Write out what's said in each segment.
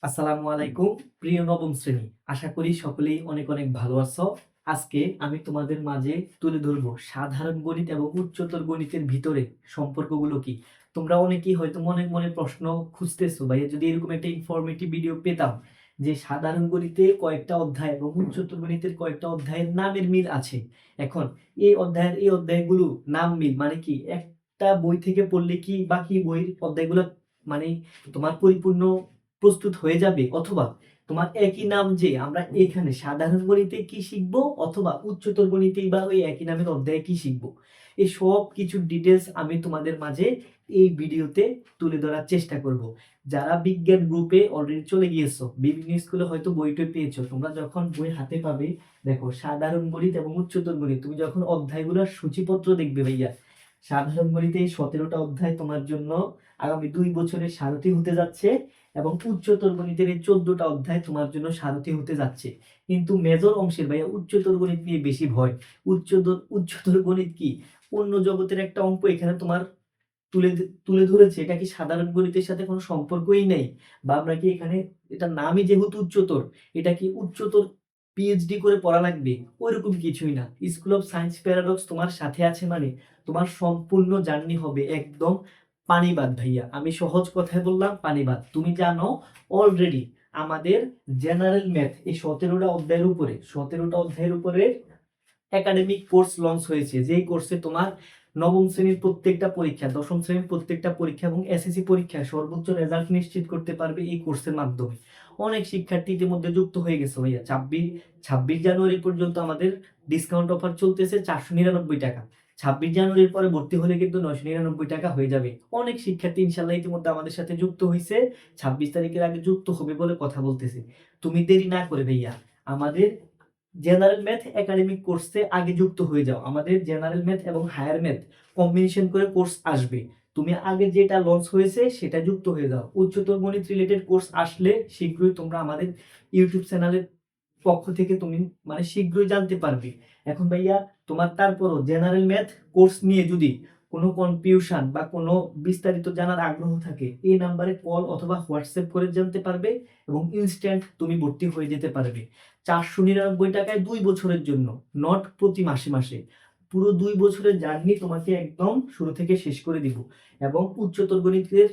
আসসালামু আলাইকুম প্রিয় নবম শ্রেণী, আশা করি সকলেই অনেক অনেক ভালো আছো। আজকে আমি তোমাদের মাঝে তুলে ধরবো সাধারণ গণিত এবং উচ্চতর গণিতের ভিতরে সম্পর্কগুলো কি। তোমরা অনেকেই হয়তো মনে মনে প্রশ্ন খুঁজতেছো, ভাইয়া যদি এরকম একটা ইনফরমেটিভ ভিডিও পেতাম যে সাধারণ গণিতে কয়েকটা অধ্যায় এবং উচ্চতর গণিতের কয়েকটা অধ্যায়ের নামের মিল আছে। এখন এই অধ্যায়ের এই অধ্যায়গুলো নাম মিল মানে কি, একটা বই থেকে পড়লে কি বাকি বইয়ের অধ্যায়গুলো মানে তোমার পরিপূর্ণ প্রস্তুত হয়ে যাবে, অথবা তোমার একই নাম যে আমরা এখানে সাধারণ গণিতে কি শিখবো অথবা উচ্চতর গণিতেই বা ওই একই নামের অধ্যায়ে কি শিখবো, এই সব কিছু ডিটেলস আমি তোমাদের মাঝে এই ভিডিওতে তুলে ধরার চেষ্টা করব। যারা বিজ্ঞান গ্রুপে অলরেডি চলে গিয়েছো, বিভিন্ন স্কুলে হয়তো বইটা পেয়েছো, তোমরা যখন বই হাতে পাবে, দেখো সাধারণ গণিত এবং উচ্চতর গণিত, তুমি যখন অধ্যায়গুলোর সূচিপত্র দেখবে ভাইয়া, সাধারণ গণিতে এই 17টা অধ্যায় তোমার জন্য আগামী 2 বছরের সারথি হতে যাচ্ছে এবং উচ্চতর গণিতের এই 14টা অধ্যায় তোমার জন্য সারথি হতে যাচ্ছে। কিন্তু মেজর অংশের ভাইয়া উচ্চতর গণিত নিয়ে বেশি ভয়। উচ্চতর গণিত কি অন্য জগতের একটা অঙ্ক এখানে তোমার তুলে তুলে ধরেছে, এটা কি সাধারণ গণিতের সাথে কোনো সম্পর্কই নেই? বা আমরা কি এখানে, এটা নামই যেহেতু উচ্চতর, এটা কি উচ্চতর পিএইচডি করে পড়া লাগবে? ওইরকম কিছুই না। স্কুল অফ সায়েন্স প্যারাডক্স তোমার সাথে আছে মানে তোমার সম্পূর্ণ জার্নি হবে একদম পানিবাদ ভাইয়া। আমি সহজ কথায় বললাম পানিবাদ। তুমি জানো অলরেডি আমাদের জেনারেল ম্যাথ এই 17টা অধ্যায়ের উপরে একাডেমিক কোর্স লঞ্চ হয়েছে, যেই কোর্সে তোমার নবম শ্রেণীর প্রত্যেকটা পরীক্ষা, দশম শ্রেণীর প্রত্যেকটা পরীক্ষা এবং এসএসসি পরীক্ষায় সর্বোচ্চ রেজাল্ট নিশ্চিত করতে পারবে এই কোর্সের মাধ্যমে। অনেক শিক্ষার্থী ইতিমধ্যে যুক্ত হয়ে গেছে ভাইয়া। 26 জানুয়ারি পর্যন্ত আমাদের ডিসকাউন্ট অফার চলতেছে 499 টাকা। 26 জানুয়ারির পরে ভর্তি হলে কিন্তু 999 টাকা হয়ে যাবে। অনেক শিক্ষার্থী ইনশাল্লাহ ইতিমধ্যে আমাদের সাথে যুক্ত হয়েছে, 26 তারিখের আগে যুক্ত হবে বলে কথা বলতেছে। তুমি দেরি না করে ভাইয়া আমাদের জেনারেল ম্যাথ একাডেমিক কোর্সে আগে যুক্ত হয়ে যাও। আমাদের জেনারেল ম্যাথ এবং হায়ার ম্যাথ কম্বিনেশন করে কোর্স আসবে, তুমি আগে যেটা লঞ্চ হয়েছে সেটা যুক্ত হয়ে যাও। উচ্চতর গণিত রিলেটেড কোর্স আসলে শীঘ্রই তোমরা আমাদের ইউটিউব চ্যানেলের পক্ষ থেকে তুমি মানে শীঘ্রই জানতে পারবে। এখন ভাইয়া তোমার তারপরও জেনারেল ম্যাথ কোর্স নিয়ে যদি কোনো কনফিউশন বা কোনো বিস্তারিত জানার আগ্রহ থাকে, এই নাম্বারে কল অথবা হোয়াটসঅ্যাপ করে জানতে পারবে এবং ইনস্ট্যান্ট তুমি ভর্তি হয়ে যেতে পারবে 499 টাকায় 2 বছরের জন্য, নট প্রতি মাসে মাসে। পুরো 2 বছরের জার্নি তোমাকে একদম শুরু থেকে শেষ করে দিব। এবং উচ্চতর গণিতের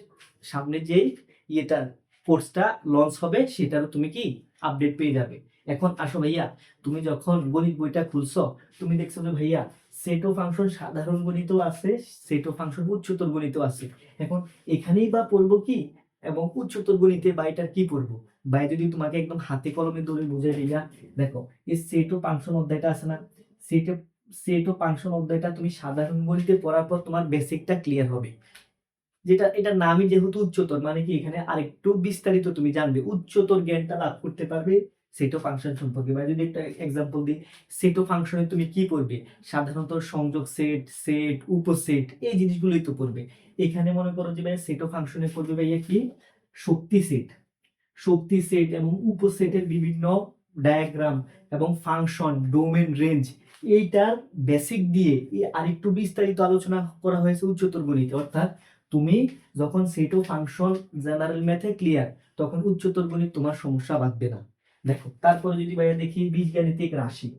সামনে যেই ইয়েটা কোর্সটা লঞ্চ হবে সেটারও তুমি কি আপডেট পেয়ে যাবে। এখন আসো ভাইয়া, তুমি যখন গণিত বইটা খুলছো, তুমি দেখছো যে ভাইয়া সেট ও ফাংশন সাধারণ গণিতও আছে, সেট ও ফাংশন উচ্চতর গণিতও আছে। এখন এখানেই বা পড়বো কি এবং উচ্চতর গণিতে বাইটার কি পড়বো? ভাই যদি তোমাকে একদম হাতে কলমে ধরে বুঝাই ভাইয়া, দেখো এই সেট ও ফাংশন অধ্যায়টা আছে না, সেট সেট ও ফাংশন অধ্যায়টা তুমি সাধারণ গণিতে পড়ার পর তোমার বেসিকটা ক্লিয়ার হবে। যেটা এটা নামই যেহেতু উচ্চতর মানে কি এখানে আরেকটু বিস্তারিত তুমি জানবে, উচ্চতর জ্ঞানটা লাভ করতে পারবে সেট ও ফাংশন সম্পর্কে। মানে যদি একটা এক্সাম্পল দিই, সেট ও ফাংশনে তুমি কি পড়বে? সাধারণত সংযোগ সেট, সেট, উপসেট, এই জিনিসগুলোই তো পড়বে। এখানে মনে করো যে ভাই সেট ও ফাংশনে পড়বে ভাইয়া কি, শক্তি সেট, শক্তি সেট এবং উপসেটের বিভিন্ন ডায়াগ্রাম এবং ফাংশন, ডোমেন, রেঞ্জ, এইটার বেসিক দিয়ে আরেকটু বিস্তারিত আলোচনা করা হয়েছে উচ্চতর গণিতে। অর্থাৎ তুমি যখন সেট ও ফাংশন জেনারেল ম্যাথে ক্লিয়ার, তখন উচ্চতর গণিত তোমার সমস্যা বাঁধবে না। দেখো তারপরে যদি ভাইয়া দেখি বীজগাণিতিক রাশি,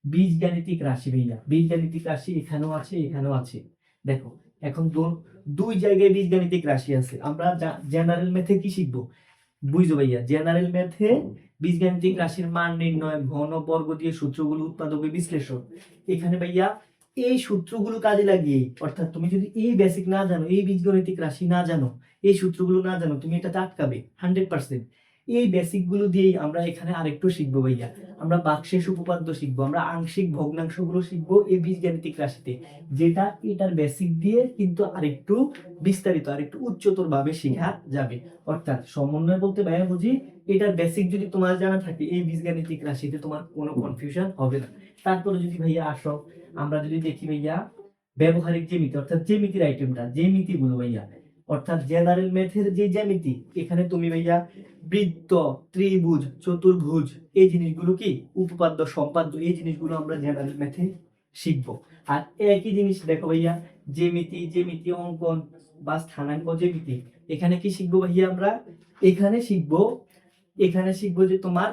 বীজগাণিতিক রাশি ভাইয়া, বীজগাণিতিক রাশি এখানেও আছে এখানেও আছে। দেখো এখন দুই জায়গায় বীজগাণিতিক রাশি আছে। আমরা জেনারেল ম্যাথে কি শিখবো? বুঝছো ভাইয়া, জেনারেল ম্যাথে বীজগাণিতিক রাশির মান নির্ণয়, ঘন, বর্গ দিয়ে সূত্রগুলো উৎপাদক বিশ্লেষণ। এখানে ভাইয়া এই সূত্রগুলো কাজে লাগিয়ে, অর্থাৎ তুমি যদি এই বেসিক না জানো, এই বীজগণিতিক রাশি না জানো, এই সূত্রগুলো না জানো, তুমি এটাতে আটকাবে 100%। এই বেসিক গুলো দিয়েই আমরা এখানে আরেকটু শিখবো ভাইয়া, আমরা বাকশেষ উপপাদ্য শিখবো, আমরা আংশিক ভগ্নাংশ গুলো শিখবো এই বীজগাণিতিক রাশিতে, যেটা এটার বেসিক দিয়ে কিন্তু আরেকটু বিস্তারিত আরেকটু উচ্চতর ভাবে শেখা যাবে। অর্থাৎ সমন্বয় বলতে ভাইয়া বুঝি এটার বেসিক যদি তোমার জানা থাকে, এই বীজগাণিতিক রাশিতে তোমার কোনো কনফিউশন হবে না। তারপরে যদি ভাইয়া আসো, আমরা যদি দেখি ভাইয়া ব্যবহারিক জ্যামিতি, অর্থাৎ জ্যামিতির আইটেমটা, জ্যামিতি গুলো ভাইয়া, অর্থাৎ জেনারেল ম্যাথের যে জ্যামিতি, এখানে তুমি ভাইয়া বৃত্ত, ত্রিভুজ, চতুর্ভুজ, এই জিনিসগুলো কি উপপাদ্য, সম্পাদ্য, এই জিনিসগুলো আমরা জেনারেল ম্যাথে শিখবো। আর একই জিনিস দেখো ভাইয়া জ্যামিতি, জ্যামিতি অঙ্কন বা স্থানাঙ্ক জ্যামিতি, এখানে কি শিখবো ভাইয়া? আমরা এখানে শিখবো এখানে শিখবো যে তোমার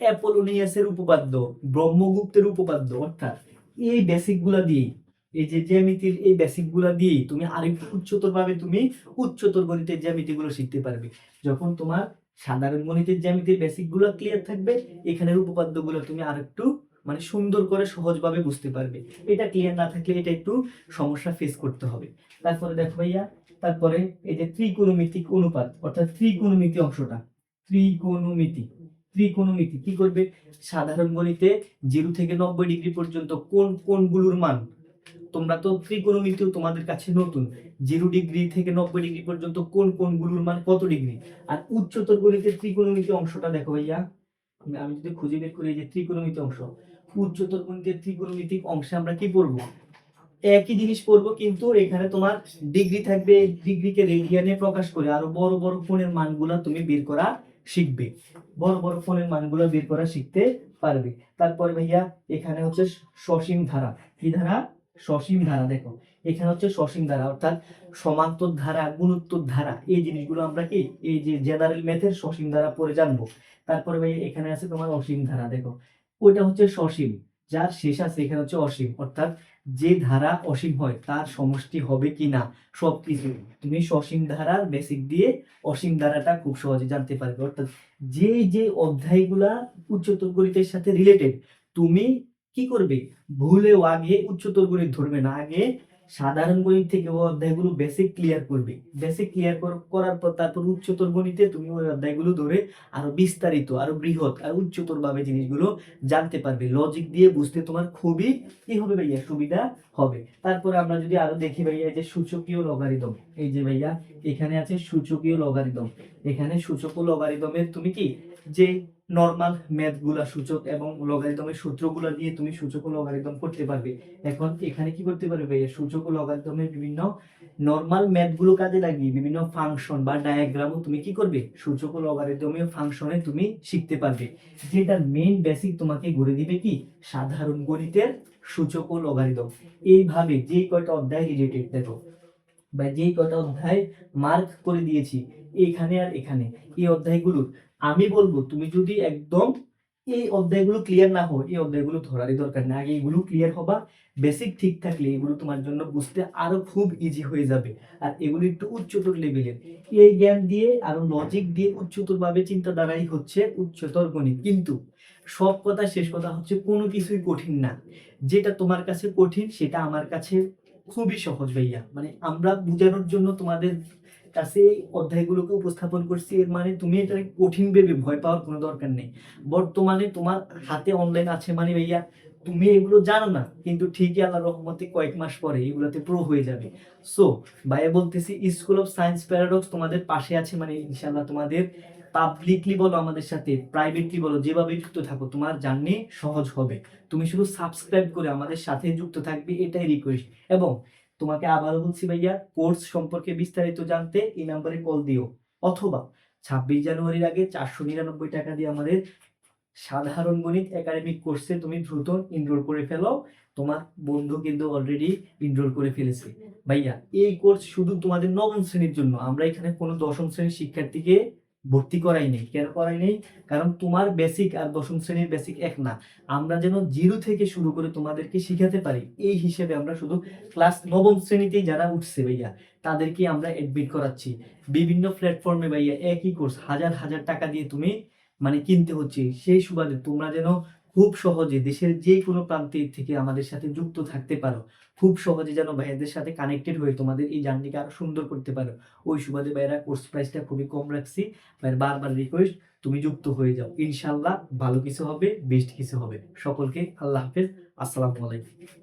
অ্যাপোলোনিয়াসের উপপাদ্য, ব্রহ্মগুপ্তের উপপাদ্য, অর্থাৎ এই বেসিক গুলা দিয়েই, এই যে জ্যামিতির এই বেসিক গুলা দিয়েই তুমি আরেকটু উচ্চতর ভাবে তুমি উচ্চতর গণিতের জ্যামিতি গুলো শিখতে পারবে। যখন তোমার সাধারণ গণিতের জ্যামিতির বেসিক গুলো ক্লিয়ার থাকবে, এখানের উপপাদ্য গুলো তুমি আরেকটু মানে সুন্দর করে সহজভাবে বুঝতে পারবে। এটা ক্লিয়ার না থাকলে এটা একটু সমস্যা ফেস করতে হবে। তারপরে দেখো ভাইয়া, তারপরে এই যে ত্রিকোণমিতিক অনুপাত, অর্থাৎ ত্রিকোণমিতি অংশটা, ত্রিকোণমিতি, ত্রিকোণমিতি কি করবে, সাধারণ গণিতে 0 থেকে 90 ডিগ্রি পর্যন্ত কোন কোণগুলোর মান, তোমরা তো ত্রিকোণমিতিও তোমাদের কাছে নতুন, 0 ডিগ্রি থেকে 90 ডিগ্রি পর্যন্ত কোন কোণগুলোর মান কত ডিগ্রি। আর উচ্চতর গণিতের ত্রিকোণমিতি অংশটা দেখো ভাইয়া, আমি যদি খুঁজে বের করি, এই যে ত্রিকোণমিতি অংশ, উচ্চতর গণিতের ত্রিকোণমিতিক অংশে আমরা কি পড়বো, একই জিনিস পড়বো, কিন্তু এখানে তোমার ডিগ্রি থাকবে, ডিগ্রিকে রেডিয়ানে প্রকাশ করে আরো বড় বড় কোণের মানগুলা তুমি বের করা শিখবে, বড় বড় কোণের মানগুলো বের করা শিখতে পারবে। তারপরে ভাইয়া এখানে হচ্ছে সসীম ধারা, কি ধারা, সসীম ধারা। দেখো এখানে হচ্ছে সসীম ধারা, অর্থাৎ সমান্তর ধারা, গুণোত্তর ধারা, এই জিনিসগুলো আমরা কি এই যে জেনারেল ম্যাথের সসীম ধারা পড়ে জানবো। তারপরে ভাইয়া এখানে আছে তোমার অসীম ধারা, দেখো ওইটা হচ্ছে সসীম, যার শেষ আছে এখানে হচ্ছে অসীম, অর্থাৎ যে ধারা অসীম হয় তার সমষ্টি হবে কিনা সবকিছু তুমি সসীম ধারার বেসিক দিয়ে অসীম ধারাটা খুব সহজে জানতে পারবে। অর্থাৎ যে যে অধ্যায়গুলা উচ্চতর গণিতের সাথে রিলেটেড, তুমি কি করবে, ভুলেও আগে উচ্চতর গণিত ধরবে না, আগে সাধারণ গণিত থেকে ওই অধ্যায়গুলো বেসিক ক্লিয়ার করবে, বেসিক ক্লিয়ার করার পর তারপর উচ্চতর গণিতে তুমি ওই অধ্যায়গুলো ধরে আরো বিস্তারিত, আরো বৃহৎ আর উচ্চতর ভাবে জিনিসগুলো জানতে পারবে। লজিক দিয়ে বুঝতে তোমার খুবই কি হবে ভাইয়া, সুবিধা হবে। তারপরে আমরা যদি আরো দেখি ভাইয়া, এই যে সূচকীয় লগারিদম, এই যে ভাইয়া এখানে আছে সূচকীয় লগারিদম, এখানে সূচক ও লগারিদমের তুমি কি যে নরমাল ম্যাথ গুলা সূচক এবং লগারিদমের সূত্রগুলো দিয়ে তুমি সূচক ও লগারিদম করতে পারবে। এখন এখানে কি করতে পারবে ভাইয়া, সূচক ও লগারিদমের বিভিন্ন নরমাল ম্যাথ গুলো কাজে লাগিয়ে বিভিন্ন ফাংশন বা ডায়াগ্রামও তুমি কি করবে, সূচক ও লগারিদমীয় ফাংশনে তুমি শিখতে পারবে। যেটা মেইন বেসিক তোমাকে গড়ে দিবে কি, সাধারণ গণিতের সূচক ও লগারিদম। এইভাবে যে কয়টা অধ্যায় রিলেটেড দেখো বা যেই কয়টা অধ্যায় মার্ক করে দিয়েছি এখানে আর এখানে, এই অধ্যায়গুলো আমি বলবো তুমি যদি একদম এই অধ্যায়গুলো ক্লিয়ার না হয়, এই অধ্যায়গুলো ধরারই দরকার নেই, আগে এগুলো ক্লিয়ার হবা। বেসিক ঠিক থাকলে এগুলো তোমার জন্য বুঝতে আরো খুব ইজি হয়ে যাবে। আর এগুলো একটু উচ্চতর লেভেলের, এই জ্ঞান দিয়ে আরো লজিক দিয়ে উচ্চতর ভাবে চিন্তাধারাই হচ্ছে উচ্চতর গণিত। কিন্তু সব কথা শেষ কথা হচ্ছে কোনো কিছুই কঠিন না, যেটা তোমার কাছে কঠিন সেটা আমার কাছে খুবই সহজ ভাইয়া। মানে আমরা বোঝানোর জন্য তোমাদের কাছে এই অধ্যায়গুলোকে উপস্থাপন করছি, এর মানে তুমি এটা কঠিন ভেবে ভয় পাওয়ার কোনো দরকার নেই। বর্তমানে তোমার হাতে অনলাইন আছে মানে ভাইয়া তুমি এগুলো জানো না, কিন্তু ঠিকই আল্লাহর রহমতে কয়েক মাস পরে এগুলোতে প্রো হয়ে যাবে। সো ভাইয়া বলতেছি, স্কুল অফ সায়েন্স প্যারাডক্স তোমাদের পাশে আছে, মানে ইনশাআল্লাহ তোমাদের পাবলিকলি বলো আমাদের সাথে, প্রাইভেটলি বলো, যেভাবে যুক্ত থাকো তোমার জার্নি সহজ হবে। তুমি শুধু সাবস্ক্রাইব করে আমাদের সাথে যুক্ত থাকবে, এটাই রিকোয়েস্ট। এবং তোমাকে আবারও বলছি ভাইয়া, কোর্স সম্পর্কে বিস্তারিত জানতে এই নাম্বারে কল দিও, অথবা 26 জানুয়ারির আগে 499 টাকা দিয়ে আমাদের সাধারণ গণিত একাডেমিক কোর্সে তুমি দ্রুত এনরোল করে ফেলো। তোমার বন্ধু কিন্তু অলরেডি এনরোল করে ফেলেছে। ভাইয়া এই কোর্স শুধু তোমাদের নবম শ্রেণীর জন্য, আমরা এখানে কোনো দশম শ্রেণীর শিক্ষার্থীকে ভর্তি করাই নেই। কেন করাই নেই, কারণ তোমার বেসিক আর দশম শ্রেণীর বেসিক এক না, আমরা যেন 0 থেকে শুরু করে তোমাদেরকে শিখাতে পারি, এই হিসেবে আমরা শুধু ক্লাস নবম শ্রেণীতেই যারা উঠছে ভাইয়া তাদেরকে আমরা এডমিট করাচ্ছি। বিভিন্ন প্ল্যাটফর্মে ভাইয়া একই কোর্স হাজার হাজার টাকা দিয়ে তুমি মানে কিনতে হচ্ছে, সেই সুবাদে তোমরা যেন খুব সহজে দেশের যে কোনো প্রান্তে থেকে আমাদের সাথে যুক্ত থাকতে পারো, খুব সহজে যেন ভাইয়াদের সাথে কানেক্টেড হয়ে তোমাদের এই জার্নিকে আরো সুন্দর করতে পারো, ওই সুবাদে ভাইয়ারা কোর্স প্রাইসটা খুবই কম রাখছি। ভাইয়ের বারবার রিকোয়েস্ট, তুমি যুক্ত হয়ে যাও, ইনশাল্লাহ ভালো কিছু হবে, বেস্ট কিছু হবে। সকলকে আল্লাহ হাফেজ, আসসালামু আলাইকুম।